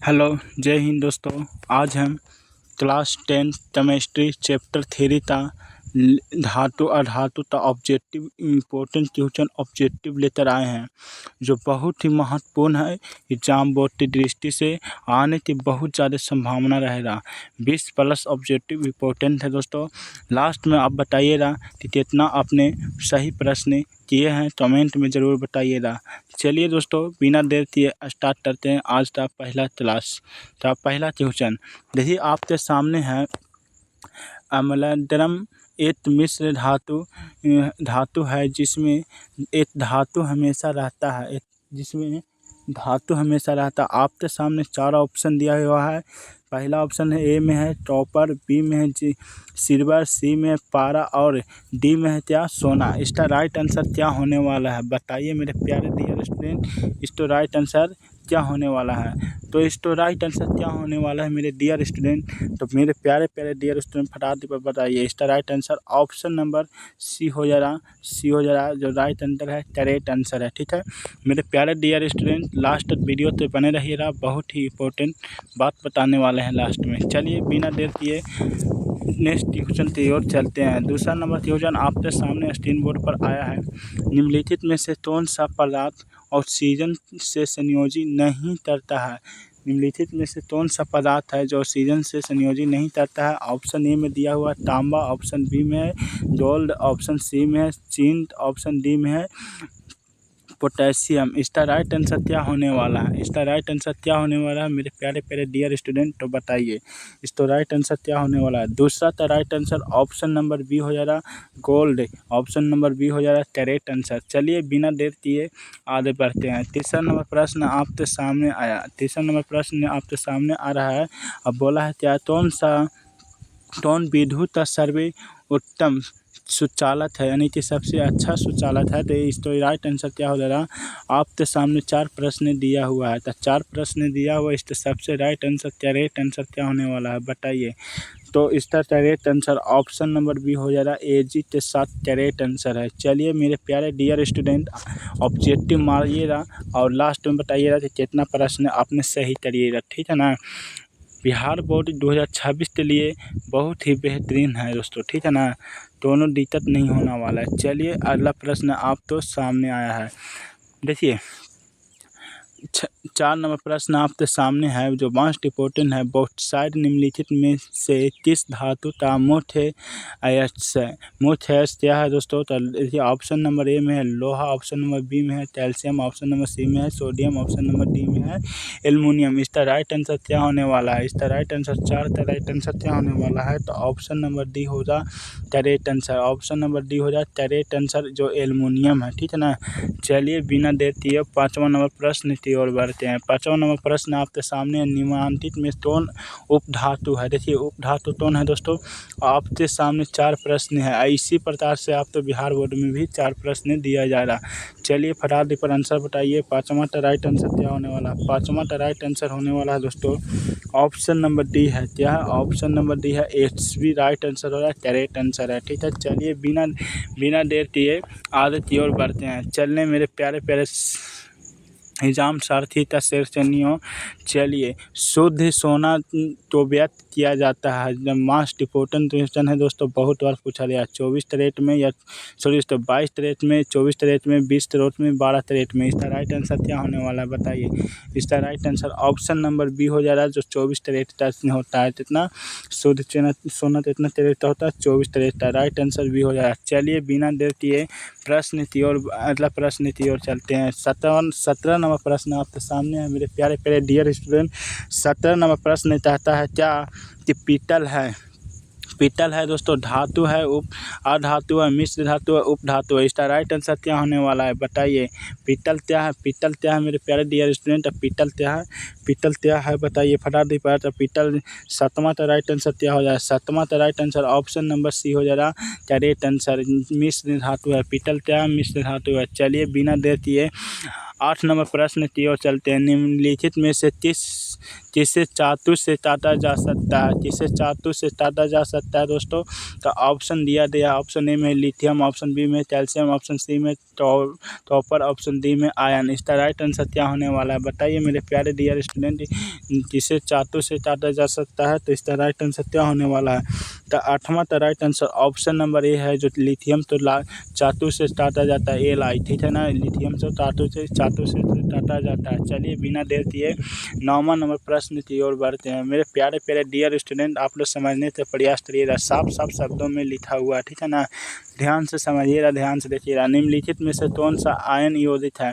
Hello, जय हिंद दोस्तों। आज हम क्लास 10 केमिस्ट्री चैप्टर 3 का धातु अधातु का ऑब्जेक्टिव इम्पोर्टेंट क्वेश्चन ऑब्जेक्टिव लेकर आए हैं, जो बहुत ही महत्वपूर्ण है। एग्जाम बोर्ड की दृष्टि से आने की बहुत ज़्यादा संभावना रहेगा। 20 प्लस ऑब्जेक्टिव इम्पोर्टेंट है दोस्तों। लास्ट में आप बताइएगा कि कितना आपने सही प्रश्न किए हैं, कमेंट में ज़रूर बताइएगा। चलिए दोस्तों, बिना देर किए स्टार्ट करते हैं आज का पहला क्लास का पहला क्वेश्चन। देखिए आपके सामने है अम्लडरम एक मिश्र धातु है जिसमें एक धातु हमेशा रहता है, जिसमें धातु हमेशा रहता है। आपके सामने 4 ऑप्शन दिया हुआ है। पहला ऑप्शन है ए में है कॉपर, बी में है सिल्वर, सी में है पारा और डी में है क्या सोना। इसका राइट आंसर क्या होने वाला है बताइए मेरे प्यारे डियर स्टूडेंट। इसका राइट आंसर क्या होने वाला है? तो इसका राइट आंसर क्या होने वाला है मेरे डियर स्टूडेंट? तो मेरे प्यारे प्यारे डियर स्टूडेंट फटाफट पर बताइए। इसका right answer option number C हो जा रहा, जो राइट आंसर है करेक्ट आंसर है। ठीक है मेरे प्यारे डियर स्टूडेंट, लास्ट तक वीडियो तो बने रहिएगा, बहुत ही इंपॉर्टेंट बात बताने वाले हैं लास्ट में। चलिए बिना देर किए नेक्स्ट क्वेश्चन की ओर चलते हैं। दूसरा नंबर क्वेश्चन आपके सामने स्क्रीन बोर्ड पर आया है। निम्नलिखित में से कौन सा पदार्थ ऑक्सीजन से संयोजी नहीं करता है? निम्नलिखित में से कौन सा पदार्थ है जो ऑक्सीजन से संयोजी नहीं करता है? ऑप्शन ए में दिया हुआ तांबा, ऑप्शन बी में है गोल्ड, ऑप्शन सी में है जिंक, ऑप्शन डी में है पोटेशियम। इसका राइट आंसर क्या होने वाला है? इसका राइट आंसर क्या होने वाला है मेरे प्यारे प्यारे डियर स्टूडेंट? तो बताइए इसका राइट आंसर क्या होने वाला है। दूसरा का right answer option number B हो जा रहा गोल्ड, ऑप्शन नंबर बी हो जा रहा करेक्ट आंसर। चलिए बिना देर किए आगे बढ़ते हैं। तीसरा नंबर प्रश्न आपके सामने आया। तीसरा नंबर प्रश्न आपके सामने आ रहा है। अब बोला है क्या कौन विद्युत का सर्वे उत्तम सुचालक है, यानी कि सबसे अच्छा सुचालक है। तो इसका राइट आंसर क्या हो जाएगा? आपके सामने 4 प्रश्न दिया हुआ है, तो 4 प्रश्न दिया हुआ है, इसका सबसे राइट आंसर करेक्ट आंसर क्या होने वाला है बताइए। तो इसका correct answer option number B हो जा रहा है एजी के साथ करेक्ट आंसर है। चलिए मेरे प्यारे डियर स्टूडेंट, ऑब्जेक्टिव मारिएगा और लास्ट में बताइएगा कि कितना प्रश्न आपने सही करिएगा, ठीक है ना। बिहार बोर्ड 2026 के लिए बहुत ही बेहतरीन है दोस्तों, ठीक है ना, दोनों दिक्कत नहीं होने वाला है। चलिए अगला प्रश्न आप तो सामने आया है। देखिए 4 नंबर प्रश्न आपके सामने है, जो मोस्ट इंपॉर्टेंट है। बॉक्साइट निम्नलिखित में से किस धातु का मुख्य अयस्क क्या है दोस्तों? तो देखिए ऑप्शन नंबर ए में है लोहा, ऑप्शन नंबर बी में है कैल्शियम, ऑप्शन नंबर सी में है सोडियम, ऑप्शन नंबर डी में है एल्युमिनियम। इसका राइट आंसर क्या होने वाला है? इसका राइट आंसर 4 का राइट आंसर क्या होने वाला है? तो ऑप्शन नंबर डी हो जा correct answer. Option number D हो जा करेक्ट आंसर, जो एल्युमिनियम है, ठीक है ना। चलिए बिना देर किए 5वां नंबर प्रश्न की ओर बढ़ते हैं। 5वां नंबर प्रश्न आपके सामने निम्नलिखित में कौन उपधातु है? देखिए उपधातु कौन है दोस्तों? आपके सामने 4 प्रश्न है। इसी प्रकार से आप तो बिहार बोर्ड में भी 4 प्रश्न दिया जा रहा। चलिए फटाफट पर आंसर बताइए। 5वां का राइट आंसर क्या होने वाला है? 5वां का राइट आंसर होने वाला है दोस्तों ऑप्शन नंबर डी है। क्या है? ऑप्शन नंबर डी है एच भी राइट आंसर हो रहा है, करेक्ट आंसर है, ठीक है। चलिए बिना देर किए आगे की ओर बढ़ते हैं। चलने मेरे प्यारे प्यारे एग्जाम सारथी का शेरचनियों। चलिए शुद्ध सोना तो व्यक्त किया जाता है, जब मोस्ट इंपॉर्टेंट क्वेश्चन है दोस्तों, बहुत बार पूछा गया। 24 कैरेट में या 22 कैरेट में, 24 कैरेट में, 20 कैरेट में, 12 कैरेट में। इसका राइट आंसर क्या होने वाला है बताइए। इसका right answer option number B हो जा रहा है, जो 24 कैरेट का होता है। कितना शुद्ध सोना कितना कैरेट का होता है? 24 कैरेट का। राइट आंसर बी हो जा रहा है। चलिए बिना देर किए प्रश्न की ओर अगला प्रश्न की ओर चलते हैं। 17 नंबर प्रश्न आपके सामने है मेरे प्यारे प्यारे डियर स्टूडेंट। 17 नंबर प्रश्न चाहता है क्या कि पीतल है दोस्तों, धातु है, अधातु है, मिश्र धातु है, उपधातु है। इसका राइट आंसर क्या होने वाला है बताइए। पीतल क्या है? पीतल क्या है मेरे प्यारे डियर स्टूडेंट? पीतल क्या है? पीतल क्या है बताइए फटाफट पर। तो पीतल 7वां का राइट आंसर क्या हो जाए? 7वां का right answer option number C हो जा रहा करेक्ट आंसर, मिश्र धातु है। पीतल क्या है? मिश्र धातु है। चलिए बिना देर किए 8 नंबर प्रश्न की ओर चलते हैं। निम्नलिखित में से किसे चातुर से काटा जा सकता है? किसे चातुर से काटा जा सकता है दोस्तों? तो ऑप्शन दिया गया, ऑप्शन ए में लिथियम, ऑप्शन बी में कैल्शियम, ऑप्शन सी में कॉपर, ऑप्शन डी में आयन। इसका राइट आंसर क्या होने वाला है बताइए मेरे प्यारे डियर स्टूडेंट। किसे चातुर से काटा जा सकता है तो इसका राइट आंसर क्या होने वाला है? तो 8वां का right answer option number A है, जो लिथियम तो चातुर से काटा जाता है, एल ठीक है ना। लिथियम से चातुर से काटा जाता है। चलिए बिना देर किए 9वां नंबर प्रश्न की ओर बढ़ते हैं। मेरे प्यारे प्यारे डियर स्टूडेंट, आप लोग समझने का प्रयास करिएगा, साफ साफ शब्दों में लिखा हुआ, ठीक है ना। ध्यान से समझिएगा, ध्यान से देखिएगा। निम्नलिखित में से कौन सा आयन योजित है?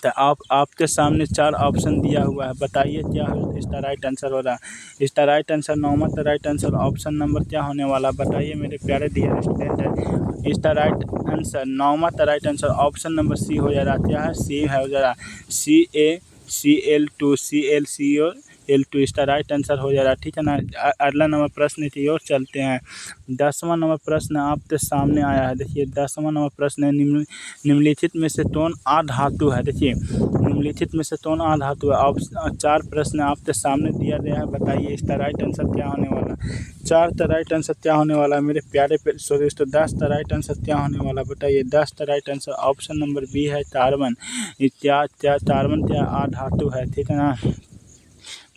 तो आपके सामने 4 ऑप्शन दिया हुआ है, बताइए क्या इसका राइट आंसर होगा। इसका राइट आंसर 9वां का राइट आंसर ऑप्शन नंबर क्या होने वाला, बताइए मेरे प्यारे डियर स्टूडेंट। इसका राइट आंसर 9वां का right answer option number C हो जा रहा। क्या है? सी है हो जा रहा, CaCl2 ClCl2 इसका राइट आंसर हो जा रहा, ठीक है ना। अगला नंबर प्रश्न की ओर चलते हैं। 10वां नंबर प्रश्न आपके सामने आया है। देखिए 10वां नंबर प्रश्न है, निम्नलिखित में से कौन अधातु है? देखिए निम्नलिखित में से कौन अधातु है? 4 प्रश्न आपके सामने दिया गया है, बताइए इसका राइट आंसर क्या होने वाला। 4 का राइट आंसर क्या होने वाला है मेरे प्यारे दोस्तों? 10 का राइट आंसर क्या होने वाला बताइए। 10 का right answer option number B है, कार्बन। क्या कार्बन क्या अधातु है, ठीक है ना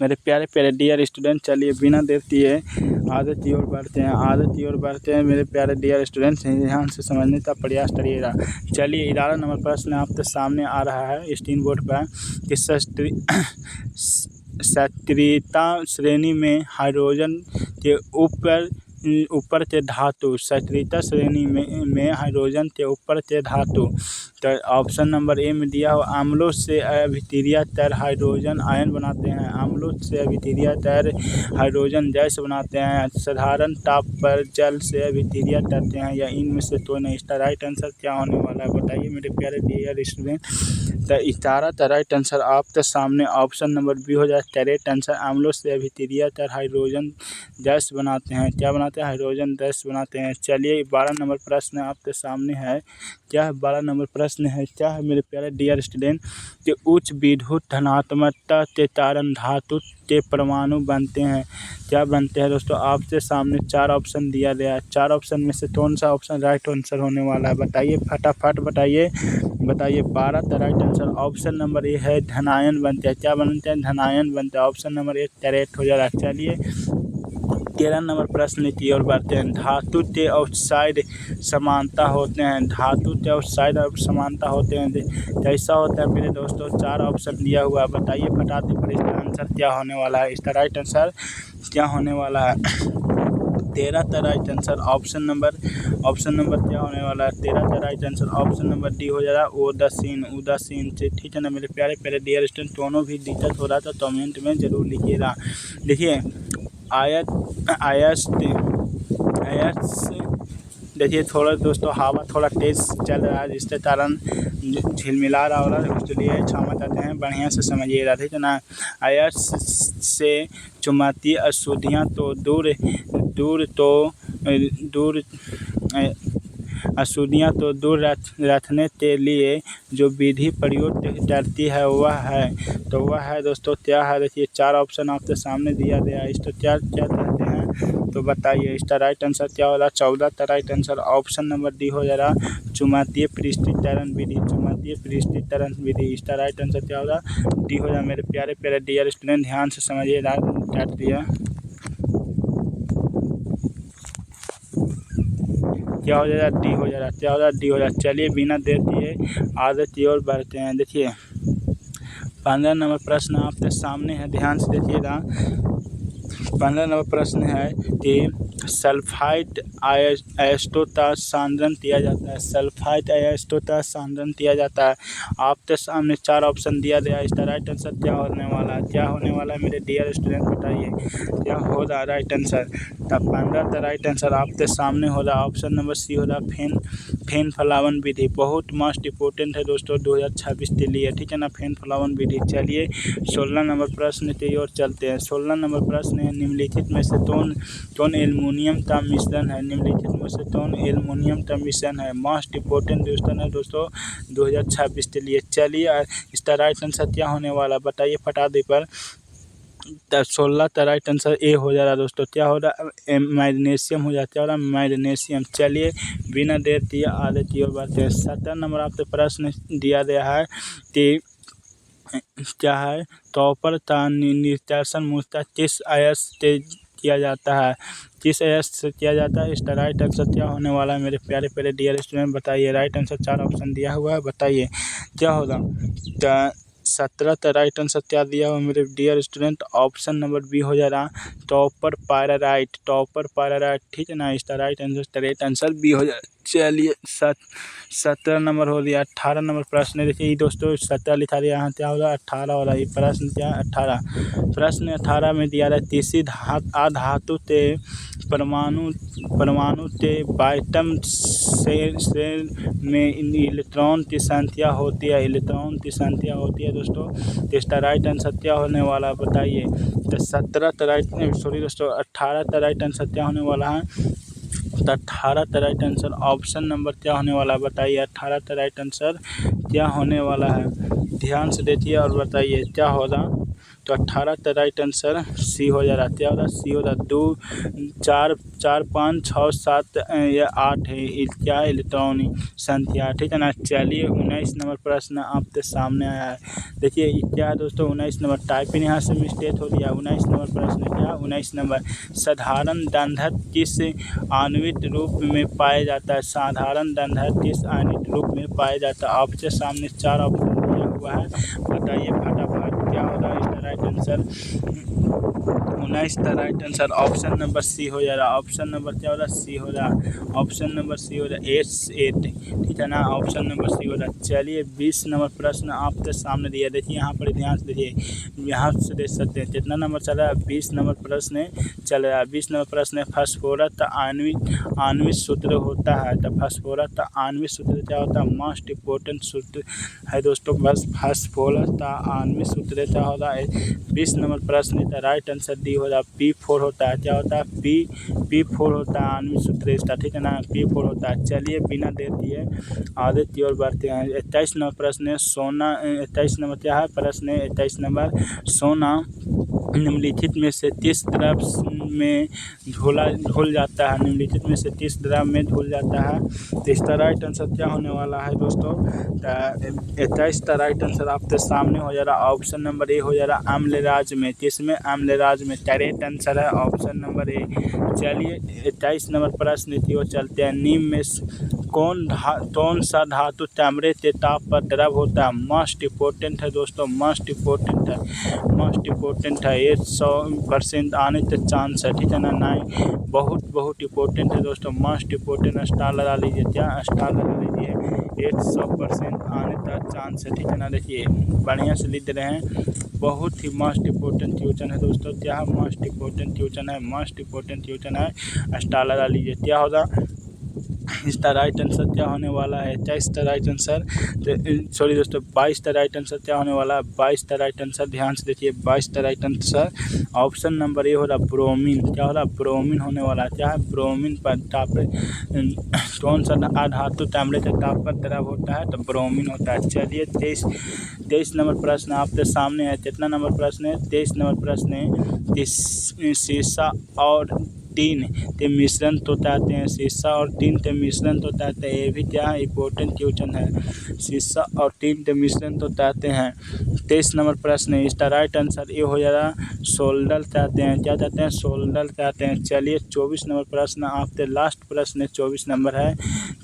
मेरे प्यारे प्यारे डियर स्टूडेंट। चलिए बिना देर किए आदत की ओर बढ़ते हैं मेरे प्यारे डियर स्टूडेंट्स, ध्यान से समझने का प्रयास करिएगा। चलिए 11 नंबर प्रश्न आपके सामने आ रहा है स्क्रीन बोर्ड पर कि सक्रियता श्रेणी में हाइड्रोजन के ऊपर के धातु, सक्रियता श्रेणी में हाइड्रोजन के ऊपर के धातु। तो ऑप्शन नंबर ए में दिया हो, अम्लों से अभिक्रिया कर हाइड्रोजन आयन बनाते हैं, अम्लों से अभिक्रिया कर हाइड्रोजन गैस बनाते हैं, साधारण ताप पर जल से अभिक्रिया करते हैं, या इनमें से कोई नहीं। इसका राइट आंसर क्या होने वाला है बताइए मेरे प्यारे डियर स्टूडेंट। तो 11 का राइट आंसर आपके सामने ऑप्शन नंबर बी हो जाए, करेक्ट आंसर। अम्लों से अभिक्रिया कर हाइड्रोजन गैस बनाते हैं, क्या बनाते हैं? हाइड्रोजन गैस बनाते हैं। चलिए 12 नंबर प्रश्न आपके सामने है। क्या है? 12 नंबर प्रश्न है, क्या है मेरे प्यारे डियर स्टूडेंट कि उच्च विद्युत धनात्मकता के कारण धातु के परमाणु बनते हैं, क्या बनते हैं दोस्तों? आपके सामने 4 ऑप्शन दिया गया है। 4 ऑप्शन में से कौन सा ऑप्शन राइट आंसर होने वाला है बताइए, फटाफट बताइए। 12 का right answer option number A है, धनायन बनते हैं, क्या बनते हैं? धनायन बनते हैं। ऑप्शन नंबर 1 करेक्ट हो जा रहा है। चलिए 13 नंबर प्रश्न की ओर बढ़ते हैं। धातु के ऑक्साइड समानता होते हैं, धातु के ऑक्साइड समानता होते हैं, कैसा होता है मेरे दोस्तों? 4 ऑप्शन दिया हुआ है, बताइए फटाफट पर इसका आंसर क्या होने वाला है। इसका राइट आंसर क्या होने वाला है? 13 का राइट आंसर ऑप्शन नंबर क्या होने वाला है? 13 का right answer option number D हो जा रहा है, उदासीन से, ठीक है ना मेरे प्यारे प्यारे डियर स्टूडेंट। दोनों भी दिक्कत हो रहा था तो कमेंट में जरूर लिखिएगा। देखिए आयस देखिए थोड़ा दोस्तों हवा थोड़ा तेज़ चल रहा है, जिसके कारण झिलमिला रहा हो रहा है, इसलिए क्षमा चाहते हैं, बढ़िया से समझिएगा, ठीक है ना। आयस से चुंबकीय अशुद्धियाँ तो दूर रखने के लिए जो विधि प्रयोग करती है वह है दोस्तों क्या है? देखिए 4 ऑप्शन आपके सामने दिया गया है, इसको क्या कहते हैं तो बताइए। इसका राइट आंसर क्या हो रहा है? 14 का right answer option number D हो जा रहा, चुंबकीय पृष्ठीकरण विधि। इसका राइट आंसर क्या होगा? डी हो जा मेरे प्यारे प्यारे डियर स्टूडेंट, ध्यान से समझिए। काट दिया, क्या हो जाएगा? डी हो जा रहा, क्या हो रहा? डी हो जा। चलिए बिना देर किए आगे की ओर बढ़ते हैं। देखिए 15 नंबर प्रश्न आपके सामने है, ध्यान से देखिएगा। 15 नंबर प्रश्न है कि सल्फाइड अयस्कों का सांद्रण किया जाता है, सल्फाइड अयस्कों का सांद्रण किया जाता है। आपके सामने 4 ऑप्शन दिया गया है, इसका राइट आंसर क्या होने वाला है? क्या होने वाला है मेरे डियर स्टूडेंट बताइए, क्या हो रहा है राइट आंसर? तब 15 का राइट आंसर आपके सामने हो रहा, ऑप्शन नंबर सी हो रहा, फेन फलावन विधि। बहुत मोस्ट इंपॉर्टेंट है दोस्तों 2026 के लिए, ठीक है ना, फेन फलावन विधि। चलिए 16 नंबर प्रश्न की ओर चलते हैं। 16 नंबर प्रश्न है, निम्नलिखित में से कौन एल्युमिनियम एल्युमिनियम का मिश्रण है। निम्नलिखित में से कौन एल्युमिनियम का मिश्रण है? मोस्ट इम्पोर्टेंट क्वेश्चन है दोस्तों 2026 के लिए। चलिए इसका राइट आंसर क्या होने वाला बताइए फटाफट पर। 16 का राइट आंसर ए हो जा रहा है दोस्तों। क्या हो रहा है? मैग्नीशियम हो जाता है और मैग्नीशियम। चलिए बिना देर किए आगे की ओर बढ़ते हैं। 17 नंबर आपसे प्रश्न दिया गया है कि क्या है? कॉपर का निष्कासन मुख्यतः किस अयस्क से किया जाता है? किस अयस्क से किया जाता है? इसका राइट आंसर क्या होने वाला है मेरे प्यारे प्यारे डियर स्टूडेंट बताइए। राइट आंसर 4 ऑप्शन दिया हुआ है, बताइए क्या होगा। 17 का राइट आंसर क्या दिया हुआ मेरे dear student? Option number B हो जा रहा कॉपर पायराइट। कॉपर पायराइट, ठीक है ना। इसका right answer correct answer B हो जाए। चलिए 17 नंबर हो गया। 18 नंबर प्रश्न देखिए दोस्तों, 17 लिखा दिया यहाँ क्या होगा 18 वाला। ये प्रश्न क्या है 18। प्रश्न 18 में दिया रहा किसी अधातु के परमाणु के बाइटम से में इलेक्ट्रॉन की संख्या होती है। इलेक्ट्रॉन की संख्या होती है दोस्तों। तो इसका राइट आंसर क्या होने वाला है बताइए। तो 17 का राइट सॉरी दोस्तों 18 का राइट आंसर क्या होने वाला है? तो 18 का राइट आंसर ऑप्शन नंबर क्या होने वाला है बताइए। 18 का राइट आंसर क्या होने वाला है? ध्यान से देखिए और बताइए क्या होगा। तो 18 का राइट आंसर सी हो जा रहा। क्या हो रहा? सी हो रहा। 2 4 4 5 6 7 या 8 है क्या इलेक्ट्रॉनिक संख्या, ठीक है ना। चलिए 19 नंबर प्रश्न आपके सामने आया है। देखिए क्या है दोस्तों 19 नंबर टाइपिंग यहाँ से मिस्टेक हो गया। 19 नंबर प्रश्न क्या? 19 नंबर साधारण गंधक किस आणविक रूप में पाया जाता है? साधारण गंधक किस आणविक रूप में पाया जाता है? आपके सामने 4 ऑप्शन दिया हुआ है, बताइए फटाफट क्या होगा इसका राइट आंसर। 19 का right answer option number C हो जा रहा। ऑप्शन नंबर क्या हो रहा? सी हो रहा। ऑप्शन नंबर सी हो रहा S8, ठीक है ना। ऑप्शन नंबर सी हो रहा। चलिए 20 नंबर प्रश्न आपके सामने दिया। देखिए यहाँ पर ध्यान से देखिए, यहाँ से देख सकते हैं कितना नंबर चल रहा है। 20 नंबर प्रश्न चल रहा है। 20 नंबर प्रश्न है फास्फोरस का आणविक सूत्र होता है। तो फास्फोरस का आणविक सूत्र क्या होता है? मोस्ट इम्पोर्टेंट सूत्र है दोस्तों। बस फास्फोरस का आणविक सूत्र क्या होता है? 20 नंबर प्रश्न का राइट आंसर डी हो रहा। P4 होता है। क्या होता है? P4 होता है आणविक सूत्र इसका, ठीक है ना। P4 होता है। चलिए बिना देर दिए आगे की ओर बढ़ते हैं। 21 नंबर प्रश्न है सोना। 21 नंबर क्या है प्रश्न है? 21 नंबर सोना निम्नलिखित में से किस द्रव्य में घुल जाता है? निम्नलिखित में से किस द्रव्य में घुल जाता है? तो इसका राइट आंसर क्या होने वाला है दोस्तों? 21 का राइट आंसर आपके सामने हो जा रहा। ऑप्शन नंबर ए हो जा रहा अम्लराज में। किसमें? अम्लराज में। करेक्ट आंसर है ऑप्शन नंबर ए। चलिए 21 नंबर प्रश्न की ओर चलते हैं। निम्न में कौन सा धातु तांबे के ताप पर द्रव होता है? मोस्ट इम्पोर्टेंट है दोस्तों, मोस्ट इम्पोर्टेंट है, मोस्ट इम्पोर्टेंट है। ये 100% आने के चांस है, ठीक है ना। बहुत इम्पोर्टेंट है दोस्तों, मोस्ट इम्पोर्टेंट। स्टार लगा लीजिए, क्या स्टार लगा लीजिए। 100% आने का चांस है, ठीक है ना। देखिए बढ़िया से लिख रहे हैं। बहुत ही मोस्ट इम्पोर्टेंट क्वेश्चन है दोस्तों। क्या है? मोस्ट इम्पोर्टेंट क्वेश्चन है, मोस्ट इम्पोर्टेंट क्वेश्चन है। स्टार लगा लीजिए। क्या होगा इसका राइट आंसर क्या होने वाला है? 21 का राइट आंसर सॉरी दोस्तों 22 का राइट आंसर क्या होने वाला है? 22 का राइट आंसर ध्यान से देखिए। 22 का right answer option number A हो रहा ब्रोमीन। क्या हो रहा? ब्रोमीन होने वाला है। क्या है? ब्रोमीन पर ताप कौन सा अधातु तांबे के ताप पर द्रव होता है? तो ब्रोमीन होता है। चलिए 23 नंबर प्रश्न आपके सामने है। कितना नंबर प्रश्न है? 23 नंबर प्रश्न है। शीशा और टीन के मिश्रण तो कहते हैं। शीशा और टीन के मिश्रण तो कहते हैं। ये भी क्या है? इंपॉर्टेंट क्वेश्चन है। शीशा और टीन के मिश्रण तो कहते हैं। 23 नंबर प्रश्न है। इसका राइट आंसर ये हो जाएगा सोल्डर कहते हैं। क्या कहते हैं? सोल्डर कहते हैं। चलिए 24 नंबर प्रश्न आपके लास्ट प्रश्न 24 नंबर है।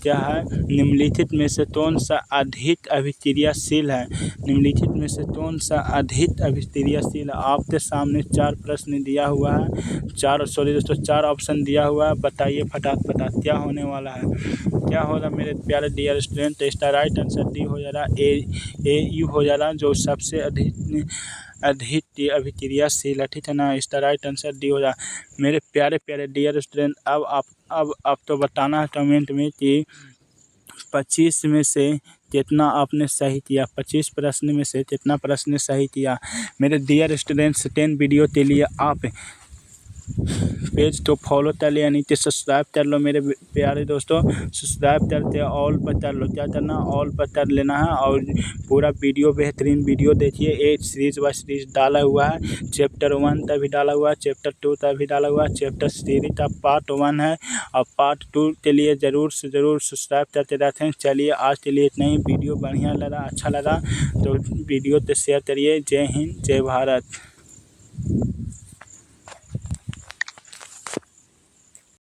क्या है? निम्नलिखित में से कौन सा अधिक अभिक्रियाशील है? निम्नलिखित में से कौन सा अधिक अभिक्रियाशील है? आपके सामने 4 प्रश्न दिया हुआ है। 4 ऑप्शन दिया हुआ है, बताइए फटाफट क्या होने वाला है। क्या हो रहा मेरे प्यारे डियर स्टूडेंट? तो इसका राइट आंसर डी हो जा रहा ए यू हो जा रहा, जो सबसे अधिक अभिक्रियाशील है, ठीक है ना। इसका राइट आंसर डी हो जा। मेरे प्यारे प्यारे डियर स्टूडेंट अब तो बताना है कमेंट में कि 25 में से कितना आपने सही किया। 25 प्रश्न में से कितना प्रश्न सही किया। मेरे डियर स्टूडेंट्स 10 वीडियो के लिए आप पेज तो फॉलो कर लिया, नीचे सब्सक्राइब कर लो मेरे प्यारे दोस्तों। सब्सक्राइब करते ऑल पर कर लो, क्या करना ऑल पर कर लेना है। और पूरा वीडियो बेहतरीन वीडियो देखिए, एक सीरीज बाय सीरीज डाला हुआ है। चैप्टर 1 तक भी डाला हुआ है, चैप्टर 2 तक भी डाला हुआ है, चैप्टर 3 का पार्ट 1 है और पार्ट 2 के लिए ज़रूर से ज़रूर सब्सक्राइब करते रहते हैं। चलिए आज के लिए इतना ही। वीडियो बढ़िया लगा, अच्छा लगा तो वीडियो तो शेयर करिए। जय हिंद, जय भारत।